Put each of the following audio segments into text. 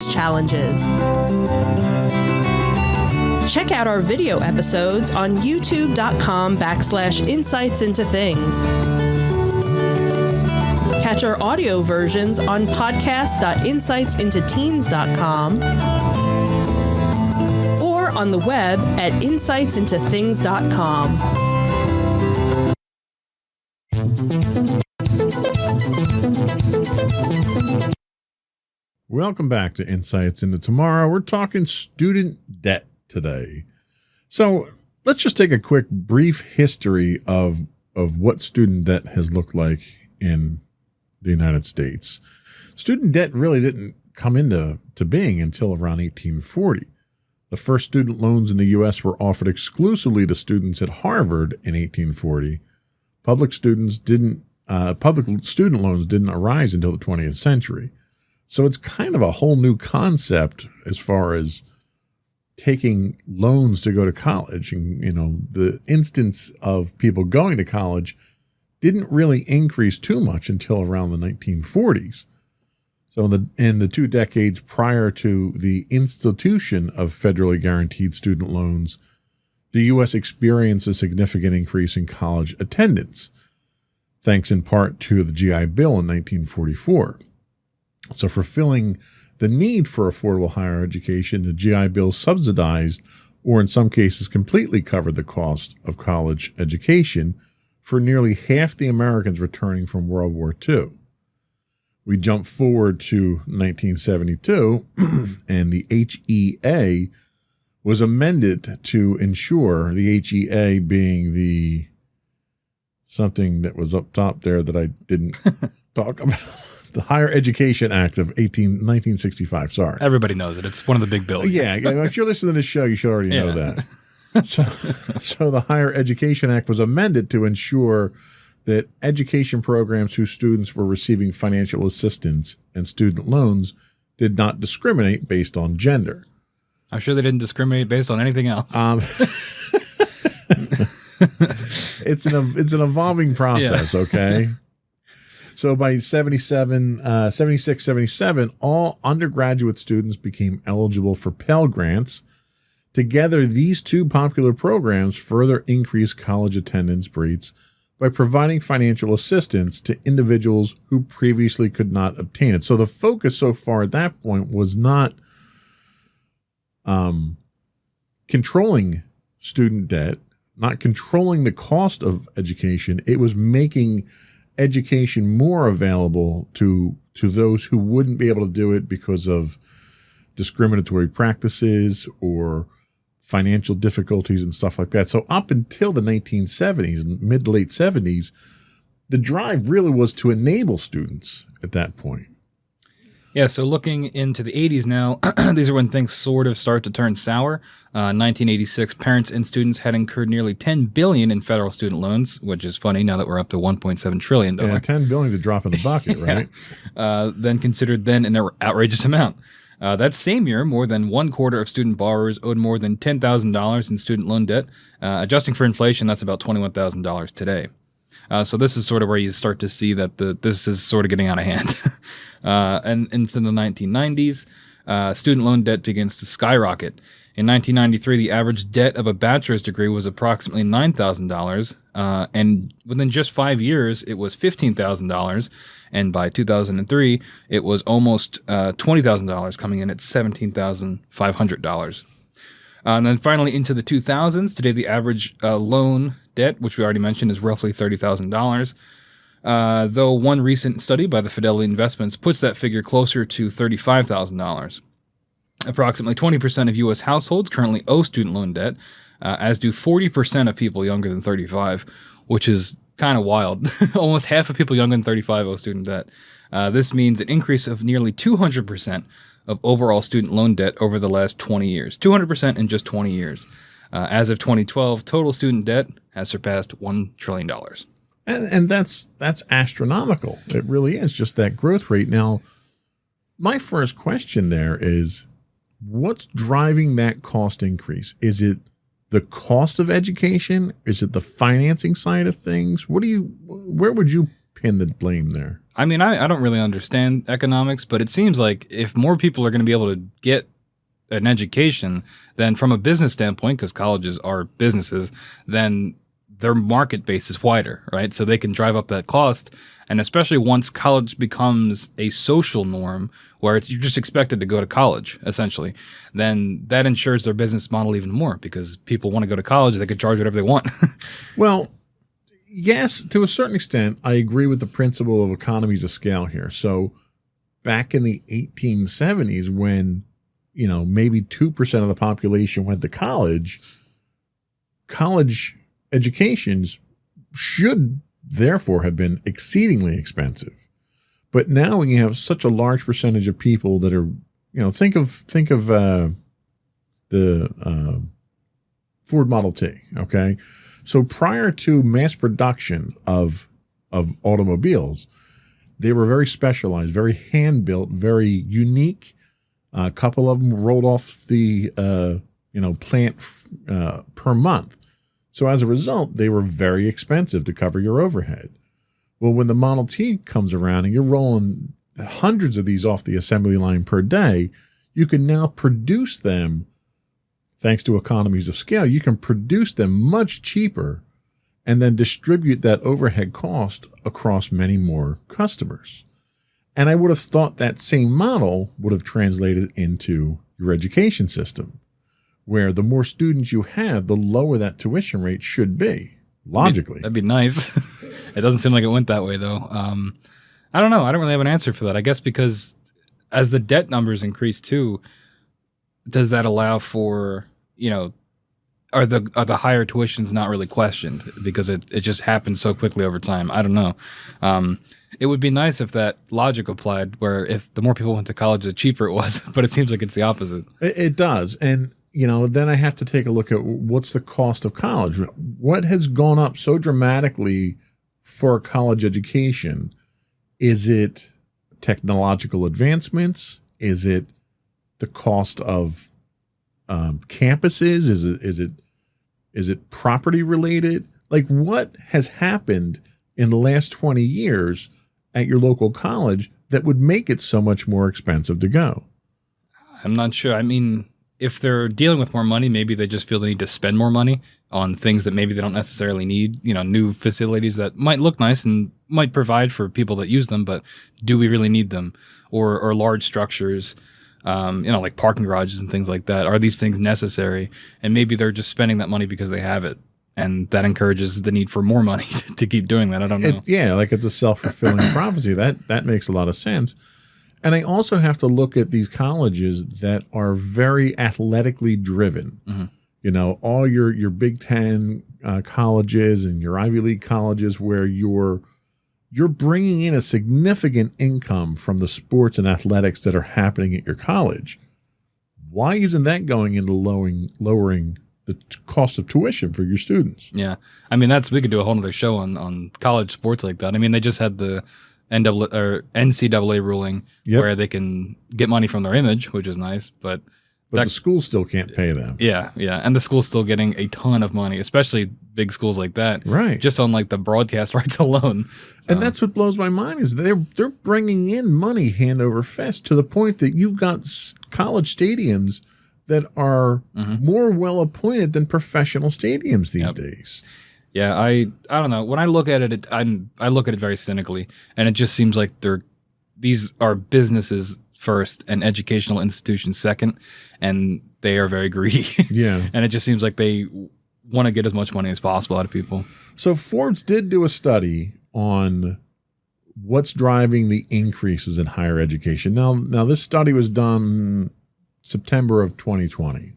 challenges. Check out our video episodes on youtube.com/insightsintothings. Catch our audio versions on podcast.insightsintoteens.com or on the web at insightsintothings.com. Welcome back to Insights into Tomorrow. We're talking student debt today. So let's just take a quick brief history of what student debt has looked like in the United States. Student debt really didn't come into being until around 1840. The first student loans in the U.S. were offered exclusively to students at Harvard in 1840. Public student loans didn't arise until the 20th century. So it's kind of a whole new concept as far as taking loans to go to college. And, the instance of people going to college didn't really increase too much until around the 1940s. So in the 2 decades prior to the institution of federally guaranteed student loans, the U.S. experienced a significant increase in college attendance, thanks in part to the GI Bill in 1944. So fulfilling the need for affordable higher education, the GI Bill subsidized, or in some cases completely covered, the cost of college education for nearly half the Americans returning from World War II. We jump forward to 1972, and the HEA was amended to ensure, the HEA being something that was up top there that I didn't talk about. The Higher Education Act of 1965. Sorry. Everybody knows it. It's one of the big bills. Yeah. If you're listening to this show, you should already know that. So the Higher Education Act was amended to ensure that education programs whose students were receiving financial assistance and student loans did not discriminate based on gender. I'm sure they didn't discriminate based on anything else. It's an evolving process, okay? So by 76, 77, all undergraduate students became eligible for Pell Grants. Together, these two popular programs further increased college attendance rates by providing financial assistance to individuals who previously could not obtain it. So the focus so far at that point was not controlling student debt, not controlling the cost of education. It was making education more available to those who wouldn't be able to do it because of discriminatory practices or financial difficulties and stuff like that. So up until the 1970s, mid to late 70s, the drive really was to enable students at that point. Yeah, so looking into the 80s now, these are when things sort of start to turn sour. 1986, parents and students had incurred nearly $10 billion in federal student loans, which is funny now that we're up to $1.7 trillion. Yeah, $10 billion is a drop in the bucket, right? Then considered an outrageous amount. That same year, more than 1/4 of student borrowers owed more than $10,000 in student loan debt. Adjusting for inflation, that's about $21,000 today. So this is sort of where you start to see that this is sort of getting out of hand. And into the 1990s, student loan debt begins to skyrocket. In 1993, the average debt of a bachelor's degree was approximately $9,000, and within just 5 years, it was $15,000, and by 2003, it was almost $20,000, coming in at $17,500. And then finally into the 2000s, today the average loan debt, which we already mentioned, is roughly $30,000. Though one recent study by the Fidelity Investments puts that figure closer to $35,000. Approximately 20% of U.S. households currently owe student loan debt, as do 40% of people younger than 35, which is kind of wild. Almost half of people younger than 35 owe student debt. This means an increase of nearly 200% of overall student loan debt over the last 20 years. 200% in just 20 years. As of 2012, total student debt has surpassed $1 trillion. And that's astronomical. It really is, just that growth rate. Now, my first question there is, what's driving that cost increase? Is it the cost of education? Is it the financing side of things? Where would you pin the blame there? I mean, I don't really understand economics, but it seems like if more people are going to be able to get an education, then from a business standpoint, because colleges are businesses, then their market base is wider, right? So they can drive up that cost. And especially once college becomes a social norm where you're just expected to go to college, essentially, then that ensures their business model even more because people want to go to college. They can charge whatever they want. Well, yes, to a certain extent, I agree with the principle of economies of scale here. So back in the 1870s, when, maybe 2% of the population went to college educations should therefore have been exceedingly expensive. But now when you have such a large percentage of people that are, think of the Ford Model T, okay? So prior to mass production of automobiles, they were very specialized, very hand-built, very unique. A couple of them rolled off the plant per month. So as a result, they were very expensive to cover your overhead. Well, when the Model T comes around and you're rolling hundreds of these off the assembly line per day, you can now produce them, thanks to economies of scale, you can produce them much cheaper and then distribute that overhead cost across many more customers. And I would have thought that same model would have translated into your education system, where the more students you have, the lower that tuition rate should be, logically. That'd be nice. It doesn't seem like it went that way, though. I don't know. I don't really have an answer for that. I guess because as the debt numbers increase, too, does that allow for, are the higher tuitions not really questioned because it just happens so quickly over time? I don't know. It would be nice if that logic applied, where if the more people went to college, the cheaper it was, but it seems like it's the opposite. It does. And then I have to take a look at what's the cost of college. What has gone up so dramatically for a college education? Is it technological advancements? Is it the cost of campuses? Is it property related? Like, what has happened in the last 20 years at your local college that would make it so much more expensive to go? I'm not sure. I mean, if they're dealing with more money, maybe they just feel they need to spend more money on things that maybe they don't necessarily need, new facilities that might look nice and might provide for people that use them, but do we really need them? Or large structures, like parking garages and things like that. Are these things necessary? And maybe they're just spending that money because they have it. And that encourages the need for more money to keep doing that. I don't know. Like it's a self-fulfilling prophecy. That makes a lot of sense. And I also have to look at these colleges that are very athletically driven. Mm-hmm. All your Big Ten colleges and your Ivy League colleges where you're bringing in a significant income from the sports and athletics that are happening at your college. Why isn't that going into lowering the cost of tuition for your students? Yeah. I mean, we could do a whole other show on college sports like that. I mean, they just had the NCAA ruling where they can get money from their image, which is nice, but the schools still can't pay them. Yeah, and the school's still getting a ton of money, especially big schools like that, right? Just on like the broadcast rights alone. And that's what blows my mind is they're bringing in money hand over fist to the point that you've got college stadiums that are more well appointed than professional stadiums these days. Yeah, I don't know. When I look at it, I look at it very cynically, and it just seems like these are businesses first and educational institutions second, and they are very greedy. Yeah, and it just seems like they want to get as much money as possible out of people. So Forbes did do a study on what's driving the increases in higher education. Now this study was done September of 2020,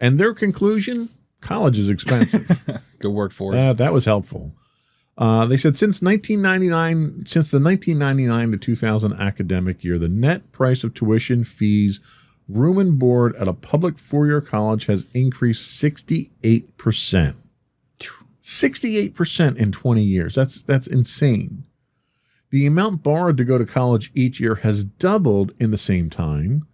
and their conclusion: college is expensive. Good work, Forbes. That was helpful. They said since the 1999 to 2000 academic year, the net price of tuition, fees, room and board at a public four-year college has increased 68%. 68% in 20 years. That's insane. The amount borrowed to go to college each year has doubled in the same time.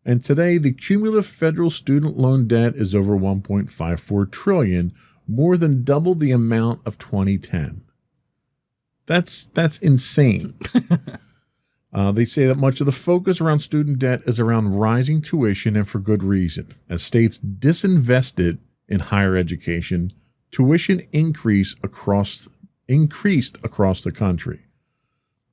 And today, the cumulative federal student loan debt is over $1.54 trillion, more than double the amount of 2010. That's insane. They say that much of the focus around student debt is around rising tuition, and for good reason. As states disinvested in higher education, tuition increased across the country.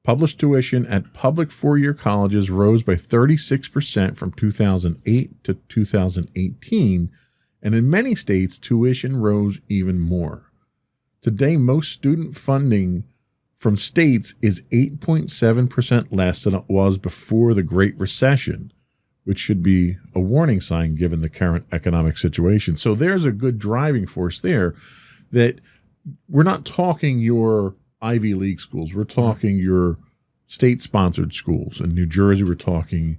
Published tuition at public four-year colleges rose by 36% from 2008 to 2018, and in many states, tuition rose even more. Today, most student funding from states is 8.7% less than it was before the Great Recession, which should be a warning sign given the current economic situation. So there's a good driving force there that we're not talking your Ivy League schools. We're talking your state-sponsored schools. In New Jersey, we're talking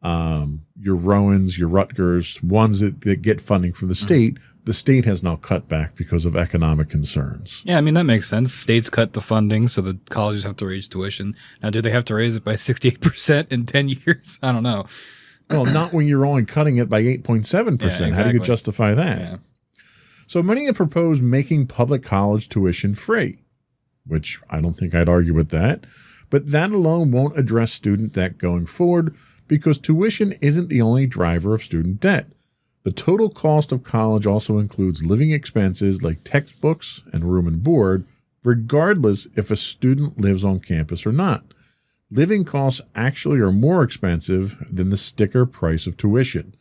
your Rowans, your Rutgers, ones that get funding from the state. The state has now cut back because of economic concerns. Yeah, I mean, that makes sense. States cut the funding, so the colleges have to raise tuition. Now, do they have to raise it by 68% in 10 years? I don't know. Well, not when you're only cutting it by 8.7%. Yeah, exactly. How do you justify that? Yeah. So many have proposed making public college tuition free, which I don't think I'd argue with that. But that alone won't address student debt going forward because tuition isn't the only driver of student debt. The total cost of college also includes living expenses like textbooks and room and board, regardless if a student lives on campus or not. Living costs actually are more expensive than the sticker price of tuition.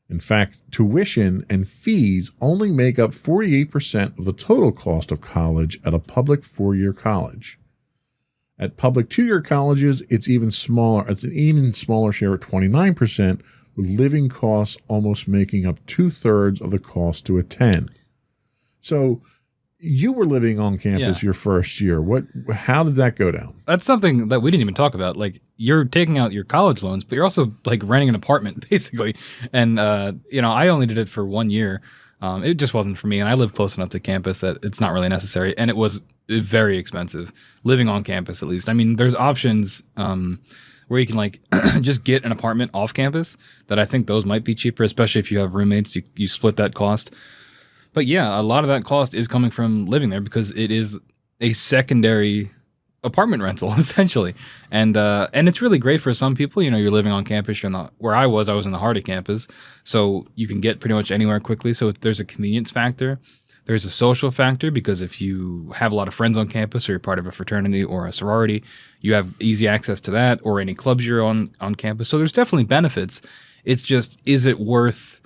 In fact, tuition and fees only make up 48% of the total cost of college at a public four-year college. At public two-year colleges, it's even smaller. It's an even smaller share at 29%, with living costs almost making up 2/3 of the cost to attend. So you were living on campus your first year. How did that go down? That's something that we didn't even talk about. Like, you're taking out your college loans, but you're also like renting an apartment basically. And, I only did it for 1 year. It just wasn't for me. And I live close enough to campus that it's not really necessary. And it was very expensive living on campus, at least. I mean, there's options, where you can like just get an apartment off campus that I think those might be cheaper, especially if you have roommates, you split that cost. But yeah, a lot of that cost is coming from living there because it is a secondary apartment rental essentially. And it's really great for some people. You're living on campus. Where I was in the heart of campus. So you can get pretty much anywhere quickly. So there's a convenience factor. There's a social factor because if you have a lot of friends on campus or you're part of a fraternity or a sorority, you have easy access to that or any clubs you're on campus. So there's definitely benefits. It's just, is it worth,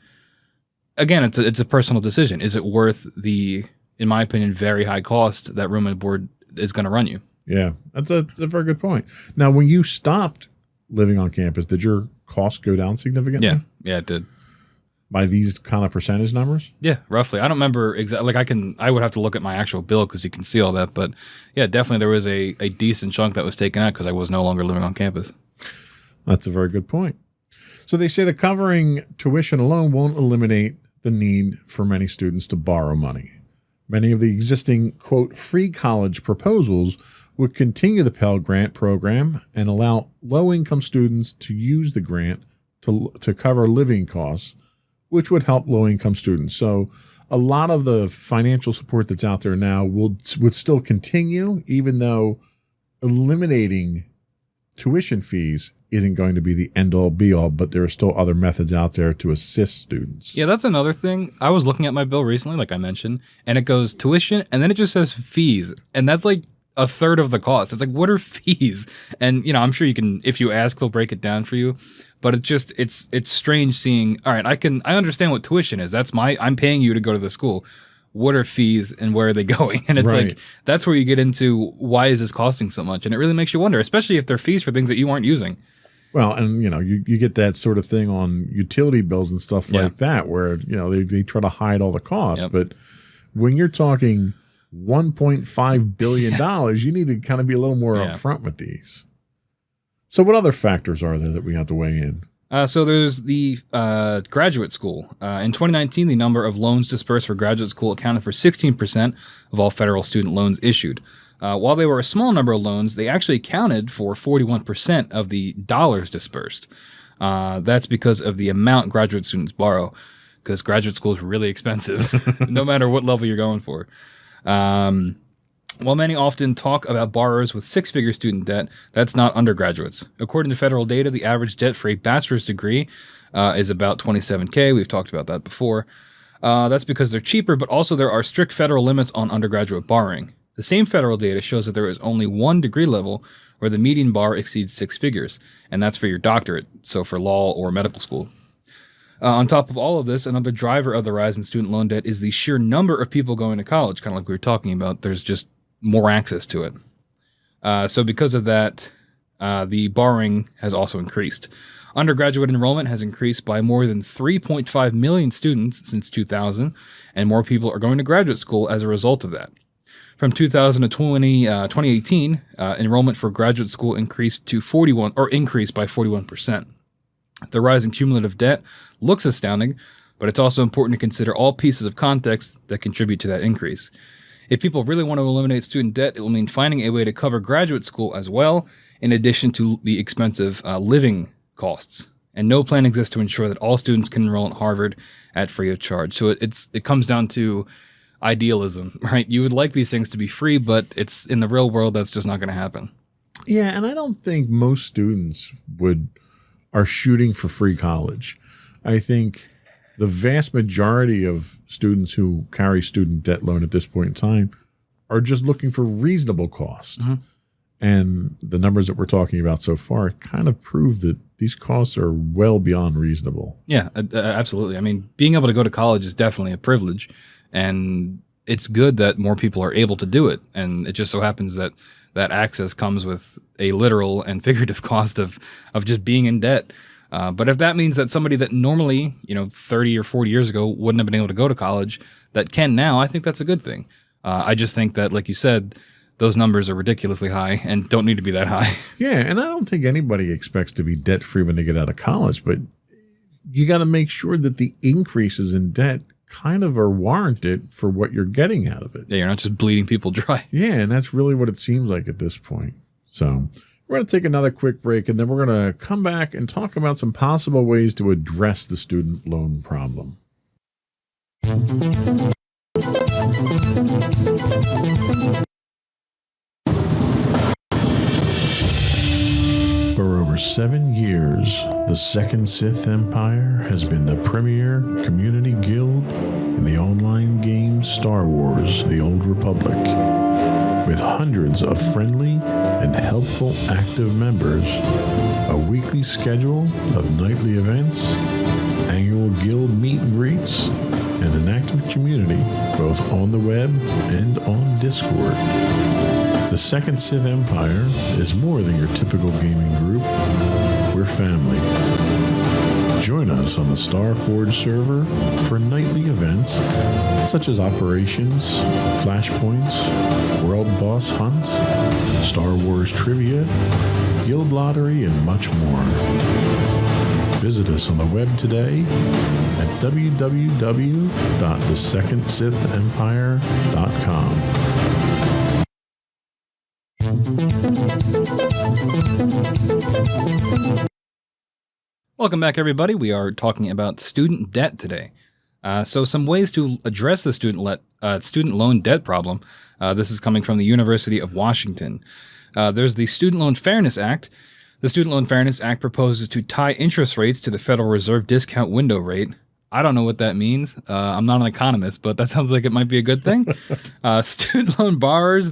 again, it's a personal decision. Is it worth the, in my opinion, very high cost that room and board is going to run you? Yeah, that's a very good point. Now, when you stopped living on campus, did your costs go down significantly? Yeah, it did. By these kind of percentage numbers? Yeah, roughly. I don't remember exactly. Like I would have to look at my actual bill because you can see all that. But yeah, definitely there was a decent chunk that was taken out because I was no longer living on campus. That's a very good point. So they say that covering tuition alone won't eliminate the need for many students to borrow money. Many of the existing, quote, free college proposals would continue the Pell Grant program and allow low-income students to use the grant to cover living costs, which would help low-income students. So a lot of the financial support that's out there now would still continue, even though eliminating tuition fees isn't going to be the end-all, be-all, but there are still other methods out there to assist students. Yeah, that's another thing. I was looking at my bill recently, like I mentioned, and it goes tuition, and then it just says fees, and that's like a third of the cost. It's like, what are fees? And, I'm sure you can, if you ask, they'll break it down for you. But it's strange seeing, all right, I understand what tuition is. I'm paying you to go to the school. What are fees and where are they going? And it's like, that's where you get into why is this costing so much? And it really makes you wonder, especially if they're fees for things that you aren't using. Well, and you get that sort of thing on utility bills and stuff like that, where, they try to hide all the costs. Yep. But when you're talking $1.5 billion, you need to kind of be a little more upfront with these. So what other factors are there that we have to weigh in? So there's the graduate school. In 2019, the number of loans dispersed for graduate school accounted for 16% of all federal student loans issued. While they were a small number of loans, they actually accounted for 41% of the dollars dispersed. That's because of the amount graduate students borrow, because graduate school is really expensive, no matter what level you're going for. While many often talk about borrowers with six-figure student debt, that's not undergraduates. According to federal data, the average debt for a bachelor's degree is about $27K. We've talked about that before. That's because they're cheaper, but also there are strict federal limits on undergraduate borrowing. The same federal data shows that there is only one degree level where the median bar exceeds six figures, and that's for your doctorate, so for law or medical school. On top of all of this, another driver of the rise in student loan debt is the sheer number of people going to college, kind of like we were talking about. There's just more access to it. So because of that, the borrowing has also increased. Undergraduate enrollment has increased by more than 3.5 million students since 2000, and more people are going to graduate school as a result of that. From 2000 to 2018, enrollment for graduate school increased by 41%. The rise in cumulative debt looks astounding, but it's also important to consider all pieces of context that contribute to that increase. If people really want to eliminate student debt, it will mean finding a way to cover graduate school as well, in addition to the expensive living costs. And no plan exists to ensure that all students can enroll at Harvard at free of charge. So it comes down to idealism, right? You would like these things to be free, but it's in the real world, that's just not going to happen. Yeah, and I don't think most students are shooting for free college. I think the vast majority of students who carry student debt loan at this point in time are just looking for reasonable cost. Mm-hmm. And the numbers that we're talking about so far kind of prove that these costs are well beyond reasonable. Yeah, absolutely. I mean, being able to go to college is definitely a privilege, and it's good that more people are able to do it. And it just so happens that that access comes with a literal and figurative cost of just being in debt. But if that means that somebody that normally, 30 or 40 years ago wouldn't have been able to go to college that can now, I think that's a good thing. I just think that, like you said, those numbers are ridiculously high and don't need to be that high. Yeah, and I don't think anybody expects to be debt-free when they get out of college, but you got to make sure that the increases in debt kind of are warranted for what you're getting out of it. Yeah, you're not just bleeding people dry. Yeah, and that's really what it seems like at this point. So we're going to take another quick break, and then we're going to come back and talk about some possible ways to address the student loan problem. For over 7 years, the Second Sith Empire has been the premier community guild in the online game Star Wars: The Old Republic. With hundreds of friendly and helpful active members, a weekly schedule of nightly events, annual guild meet and greets, and an active community both on the web and on Discord. The Second Sith Empire is more than your typical gaming group. We're family. Join us on the Starforge server for nightly events such as operations, flashpoints, world boss hunts, Star Wars trivia, guild lottery, and much more. Visit us on the web today at www.thesecondsithempire.com. Welcome back, everybody. We are talking about student debt today. So some ways to address the student loan debt problem. This is coming from the University of Washington. There's the Student Loan Fairness Act. The Student Loan Fairness Act proposes to tie interest rates to the Federal Reserve discount window rate. I don't know what that means. I'm not an economist, but that sounds like it might be a good thing. Student loan borrowers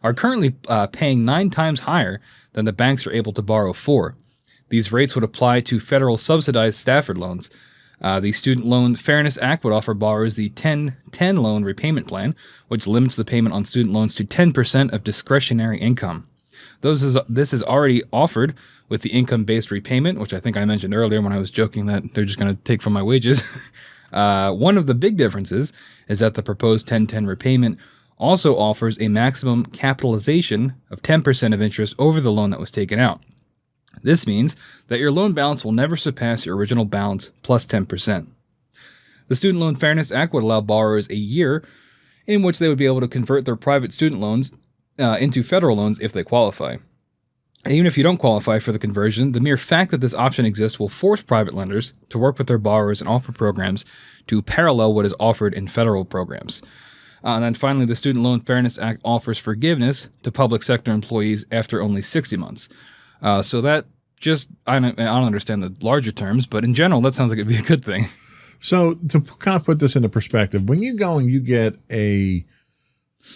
are currently paying 9 times higher than the banks are able to borrow for. These rates would apply to federal subsidized Stafford loans. The Student Loan Fairness Act would offer borrowers the 10-10 loan repayment plan, which limits the payment on student loans to 10% of discretionary income. This is already offered with the income-based repayment, which I think I mentioned earlier when I was joking that they're just going to take from my wages. One of the big differences is that the proposed 10-10 repayment also offers a maximum capitalization of 10% of interest over the loan that was taken out. This means that your loan balance will never surpass your original balance plus 10%. The Student Loan Fairness Act would allow borrowers a year in which they would be able to convert their private student loans into federal loans if they qualify. And even if you don't qualify for the conversion, the mere fact that this option exists will force private lenders to work with their borrowers and offer programs to parallel what is offered in federal programs. And then finally, the Student Loan Fairness Act offers forgiveness to public sector employees after only 60 months. So that just, I don't understand the larger terms, but in general, that sounds like it'd be a good thing. So to kind of put this into perspective, when you go and you get a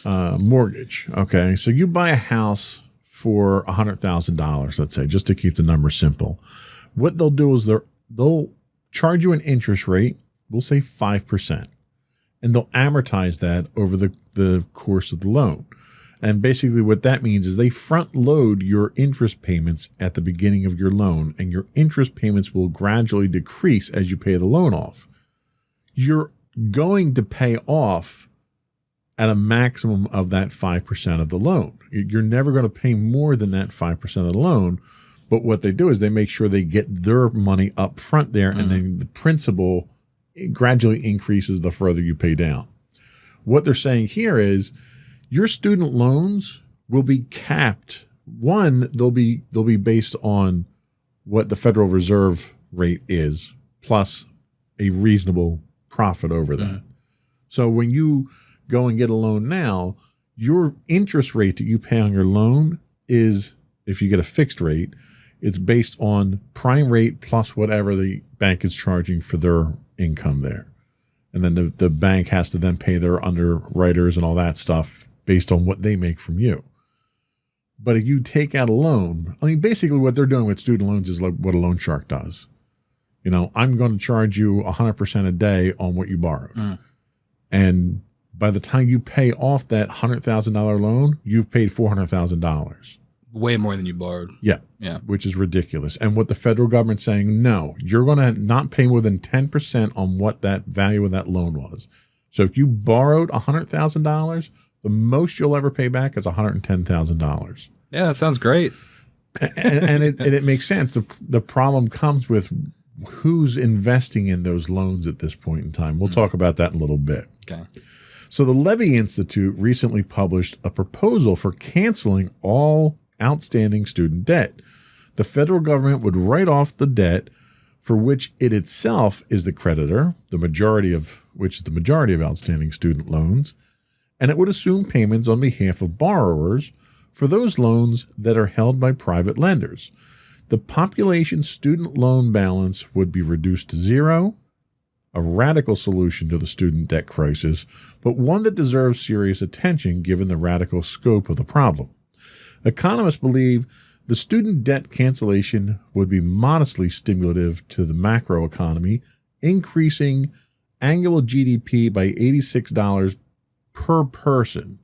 mortgage, okay, so you buy a house for $100,000, let's say, just to keep the number simple. What they'll do is they'll charge you an interest rate, we'll say 5%, and they'll amortize that over the course of the loan. And basically what that means is they front load your interest payments at the beginning of your loan, and your interest payments will gradually decrease as you pay the loan off. You're going to pay off at a maximum of that 5% of the loan. You're never going to pay more than that 5% of the loan. But what they do is they make sure they get their money up front there, and then the principal gradually increases the further you pay down. What they're saying here is your student loans will be capped. One, they'll be based on what the Federal Reserve rate is, plus a reasonable profit over that. So when you go and get a loan now, your interest rate that you pay on your loan is, if you get a fixed rate, it's based on prime rate plus whatever the bank is charging for their income there. And then the bank has to then pay their underwriters and all that stuff based on what they make from you. But if you take out a loan, I mean, basically what they're doing with student loans is like what a loan shark does. You know, I'm going to charge you 100% a day on what you borrowed. And by the time you pay off that $100,000 loan, you've paid $400,000. Way more than you borrowed. Yeah, which is ridiculous. And what the federal government's saying, no, you're going to not pay more than 10% on what that value of that loan was. So if you borrowed $100,000, the most you'll ever pay back is $110,000. Yeah, that sounds great. and it makes sense. The problem comes with who's investing in those loans at this point in time. We'll talk about that in a little bit. Okay. So the Levy Institute recently published a proposal for canceling all outstanding student debt. The federal government would write off the debt for which it itself is the creditor, the majority of outstanding student loans, and it would assume payments on behalf of borrowers for those loans that are held by private lenders. The population student loan balance would be reduced to zero, a radical solution to the student debt crisis, but one that deserves serious attention given the radical scope of the problem. Economists believe the student debt cancellation would be modestly stimulative to the macroeconomy, increasing annual GDP by $86 per person,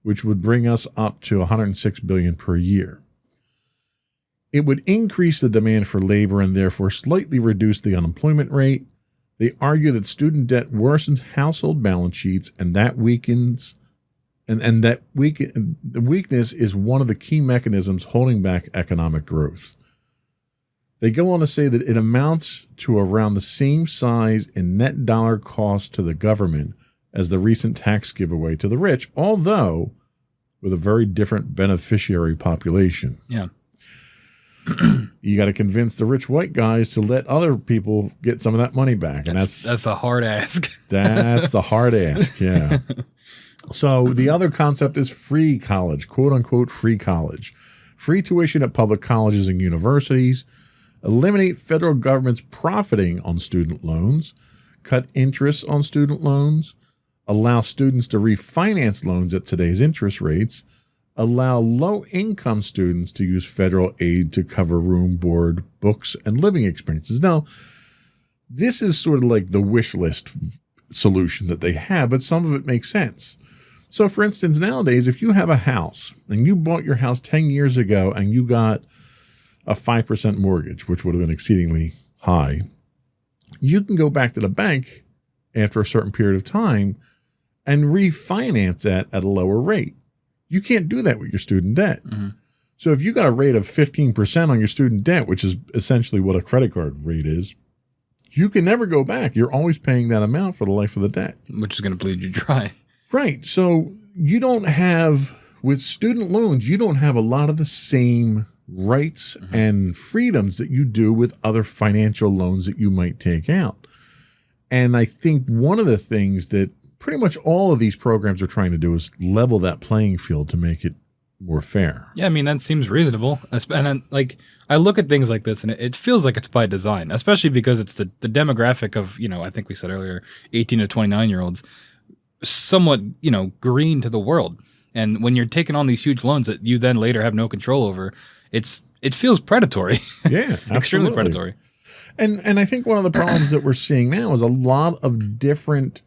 which would bring us up to $106 billion per year. It would increase the demand for labor and therefore slightly reduce the unemployment rate. They argue that student debt worsens household balance sheets, and that weakens, the weakness is one of the key mechanisms holding back economic growth. They go on to say that it amounts to around the same size in net dollar cost to the government as the recent tax giveaway to the rich, although with a very different beneficiary population. Yeah. You got to convince the rich white guys to let other people get some of that money back. And that's a hard ask. That's the hard ask, yeah. So the other concept is free college, quote unquote free college. Free tuition at public colleges and universities, eliminate federal government's profiting on student loans, cut interest on student loans, allow students to refinance loans at today's interest rates, allow low-income students to use federal aid to cover room, board, books, and living expenses. Now, this is sort of like the wish list solution that they have, but some of it makes sense. So, for instance, nowadays, if you have a house and you bought your house 10 years ago and you got a 5% mortgage, which would have been exceedingly high, you can go back to the bank after a certain period of time and refinance that at a lower rate. You can't do that with your student debt. Mm-hmm. So if you got a rate of 15% on your student debt, which is essentially what a credit card rate is, you can never go back. You're always paying that amount for the life of the debt. Which is going to bleed you dry. Right. So you don't have, with student loans, you don't have a lot of the same rights and freedoms that you do with other financial loans that you might take out. And I think one of the things that pretty much all of these programs are trying to do is level that playing field to make it more fair. Yeah, I mean, that seems reasonable. And like, I look at things like this and it feels like it's by design, especially because it's the demographic of, I think we said earlier, 18 to 29-year-olds, somewhat, green to the world. And when you're taking on these huge loans that you then later have no control over, it feels predatory. Yeah, extremely absolutely. predatory. And I think one of the problems that we're seeing now is a lot of different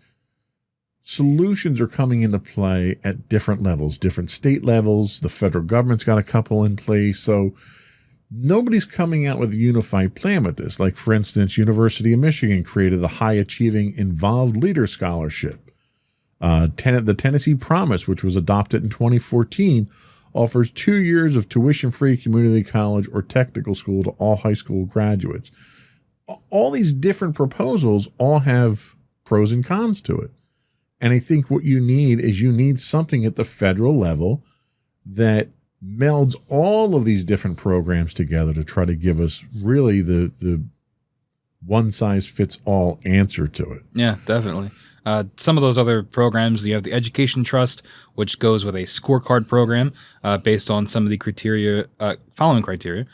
solutions are coming into play at different levels, different state levels. The federal government's got a couple in place. So nobody's coming out with a unified plan with this. Like, for instance, University of Michigan created the High Achieving Involved Leader Scholarship. The Tennessee Promise, which was adopted in 2014, offers 2 years of tuition-free community college or technical school to all high school graduates. All these different proposals all have pros and cons to it. And I think what you need something at the federal level that melds all of these different programs together to try to give us really the one-size-fits-all answer to it. Yeah, definitely. Some of those other programs, you have the Education Trust, which goes with a scorecard program based on some of the following criteria.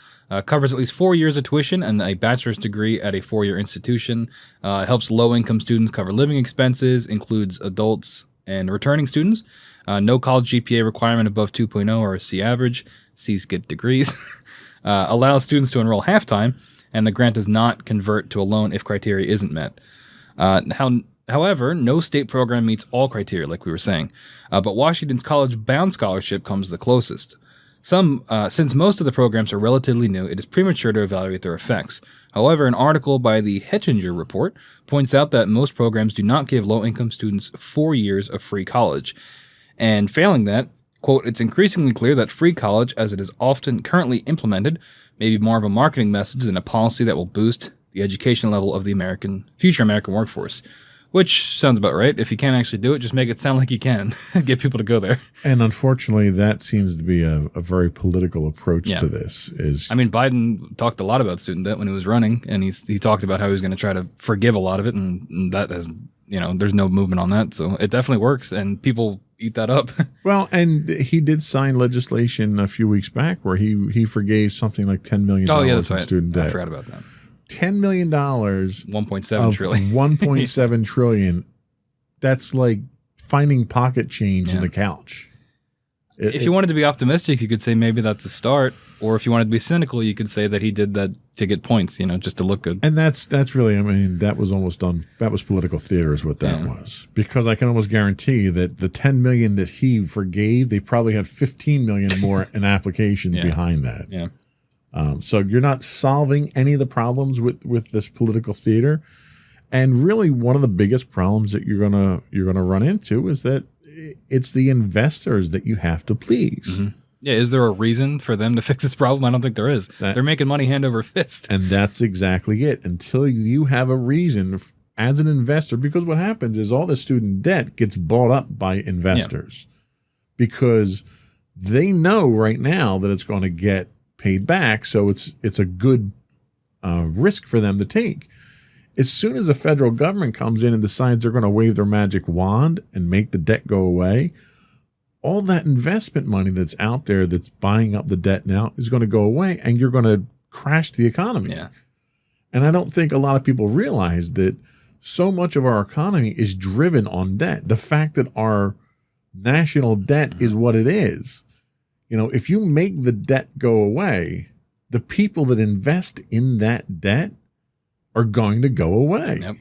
Covers at least 4 years of tuition and a bachelor's degree at a 4-year institution. It helps low-income students cover living expenses, includes adults and returning students. No college GPA requirement above 2.0 or a C average. C's get degrees. Allows students to enroll half-time, and the grant does not convert to a loan if criteria isn't met. However, no state program meets all criteria, like we were saying, but Washington's college-bound scholarship comes the closest. Since most of the programs are relatively new, it is premature to evaluate their effects. However, an article by the Hettinger Report points out that most programs do not give low-income students 4 years of free college. And failing that, quote, it's increasingly clear that free college, as it is often currently implemented, may be more of a marketing message than a policy that will boost the education level of the future American workforce. Which sounds about right. If you can't actually do it, just make it sound like you can. Get people to go there. And unfortunately, that seems to be a very political approach to this. Biden talked a lot about student debt when he was running, and he talked about how he was going to try to forgive a lot of it, and that has, there's no movement on that. So it definitely works, and people eat that up. Well, and he did sign legislation a few weeks back where he forgave something like $10 million in student debt. I forgot about that. $10 million, 1.7 trillion, 1.7 trillion. That's like finding pocket change in the couch. If you wanted to be optimistic, you could say maybe that's a start, or if you wanted to be cynical, you could say that he did that to get points, just to look good. And that's really, that was almost done. That was political theater, is what that was. Because I can almost guarantee that the $10 million that he forgave, they probably had 15 million more in applications behind that. Yeah. So you're not solving any of the problems with this political theater, and really one of the biggest problems that you're gonna run into is that it's the investors that you have to please. Mm-hmm. Yeah, is there a reason for them to fix this problem? I don't think there is. They're making money hand over fist, and that's exactly it. Until you have a reason as an investor, because what happens is all the student debt gets bought up by investors because they know right now that it's going to get paid back, so it's a good risk for them to take. As soon as the federal government comes in and decides they're going to wave their magic wand and make the debt go away, all that investment money that's out there that's buying up the debt now is going to go away, and you're going to crash the economy. Yeah. And I don't think a lot of people realize that so much of our economy is driven on debt. The fact that our national debt is what it is. If you make the debt go away, the people that invest in that debt are going to go away. Yep.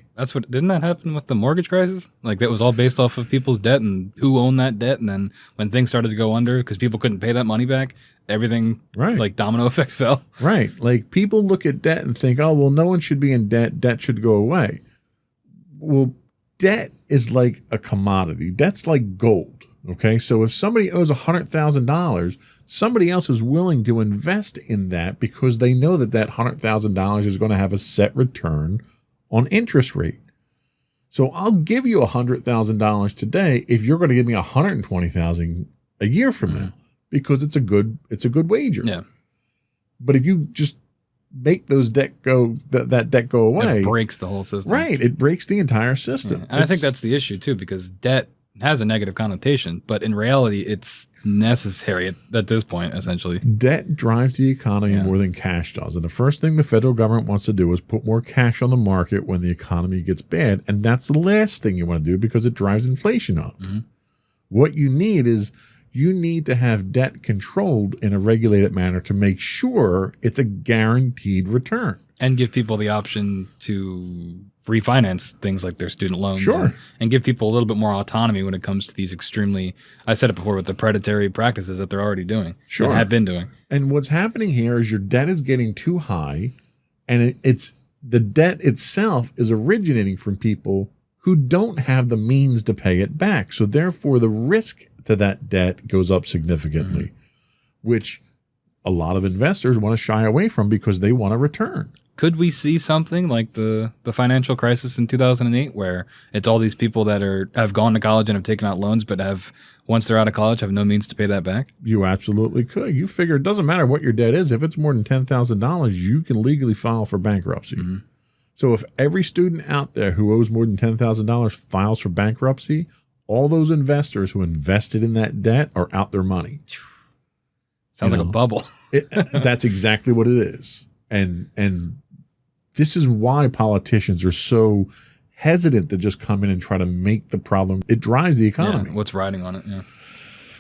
Didn't that happen with the mortgage crisis? Like, that was all based off of people's debt and who owned that debt. And then when things started to go under because people couldn't pay that money back, everything like domino effect fell. Right. Like, people look at debt and think, oh, well, no one should be in debt. Debt should go away. Well, debt is like a commodity. Debt's like gold. Okay, so if somebody owes $100,000, somebody else is willing to invest in that because they know that $100,000 is going to have a set return on interest rate. So I'll give you $100,000 today if you're going to give me $120,000 a year from now because it's a good wager. Yeah. But if you just make those debt go that debt go away, It breaks the whole system. right? It breaks the entire system. Yeah. And I think that's the issue too, because debt has a negative connotation, but in reality, it's necessary at this point, essentially. Debt drives the economy more than cash does. And the first thing the federal government wants to do is put more cash on the market when the economy gets bad. And that's the last thing you want to do because it drives inflation up. Mm-hmm. What you need is you need to have debt controlled in a regulated manner to make sure it's a guaranteed return. And give people the option to refinance things like their student loans. Sure. And give people a little bit more autonomy when it comes to these extremely, I said it before, with the predatory practices that they're already doing. Sure. And have been doing. And what's happening here is your debt is getting too high, and it's the debt itself is originating from people who don't have the means to pay it back. So therefore, the risk to that debt goes up significantly, which a lot of investors want to shy away from because they want a return. Could we see something like the financial crisis in 2008, where it's all these people that have gone to college and have taken out loans, but once they're out of college, have no means to pay that back? You absolutely could. You figure it doesn't matter what your debt is. If it's more than $10,000, you can legally file for bankruptcy. Mm-hmm. So if every student out there who owes more than $10,000 files for bankruptcy, all those investors who invested in that debt are out their money. Sounds like a bubble. That's exactly what it is. And this is why politicians are so hesitant to just come in and try to make the problem. It drives the economy. Yeah, what's riding on it, yeah.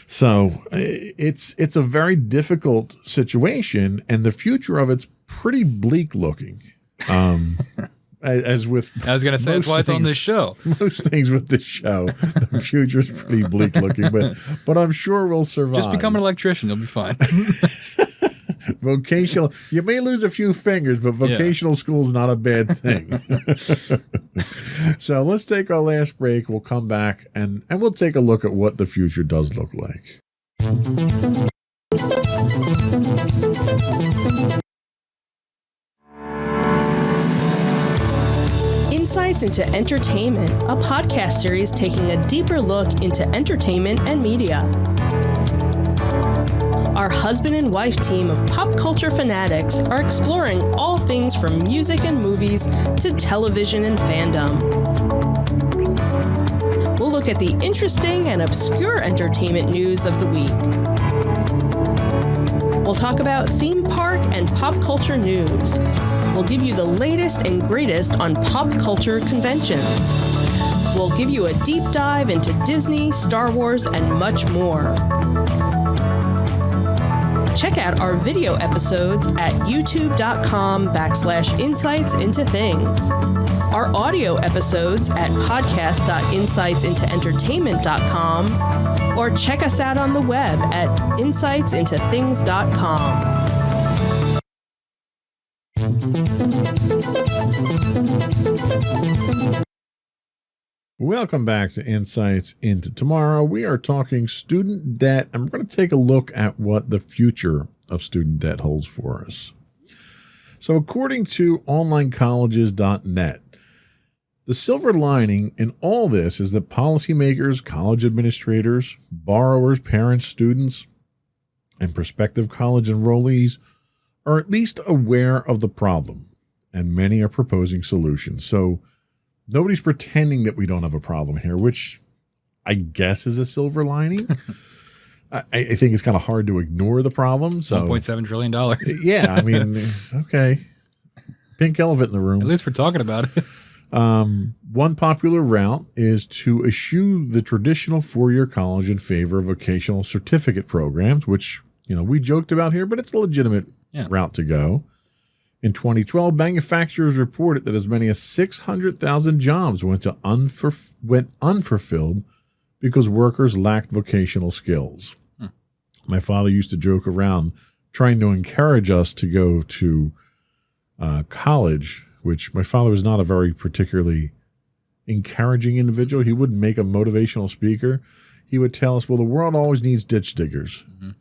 So it's a very difficult situation, and the future of it's pretty bleak looking. As with I was going to say, that's why it's on this show. Most things with this show, the future's pretty bleak looking, but I'm sure we'll survive. Just become an electrician, you'll be fine. Vocational, you may lose a few fingers, but vocational school is not a bad thing. So let's take our last break. We'll come back and we'll take a look at what the future does look like. Insights into Entertainment, a podcast series taking a deeper look into entertainment and media. Our husband and wife team of pop culture fanatics are exploring all things from music and movies to television and fandom. We'll look at the interesting and obscure entertainment news of the week. We'll talk about theme park and pop culture news. We'll give you the latest and greatest on pop culture conventions. We'll give you a deep dive into Disney, Star Wars, and much more. Check out our video episodes at youtube.com/insightsintothings. Our audio episodes at podcast.insightsintoentertainment.com, or check us out on the web at insightsintothings.com. Welcome back to Insights into Tomorrow. We are talking student debt, and we're going to take a look at what the future of student debt holds for us. So according to onlinecolleges.net, the silver lining in all this is that policymakers, college administrators, borrowers, parents, students, and prospective college enrollees are at least aware of the problem, and many are proposing solutions. So nobody's pretending that we don't have a problem here, which I guess is a silver lining. I think it's kind of hard to ignore the problem. So $1.7 trillion. Yeah, I mean, okay. Pink elephant in the room. At least we're talking about it. One popular route is to eschew the traditional four-year college in favor of vocational certificate programs, which, we joked about here, but it's a legitimate route to go. In 2012, manufacturers reported that as many as 600,000 jobs went unfulfilled because workers lacked vocational skills. My father used to joke around trying to encourage us to go to college, which my father was not a very particularly encouraging individual. He wouldn't make a motivational speaker. He would tell us, well, the world always needs ditch diggers. Mm-hmm.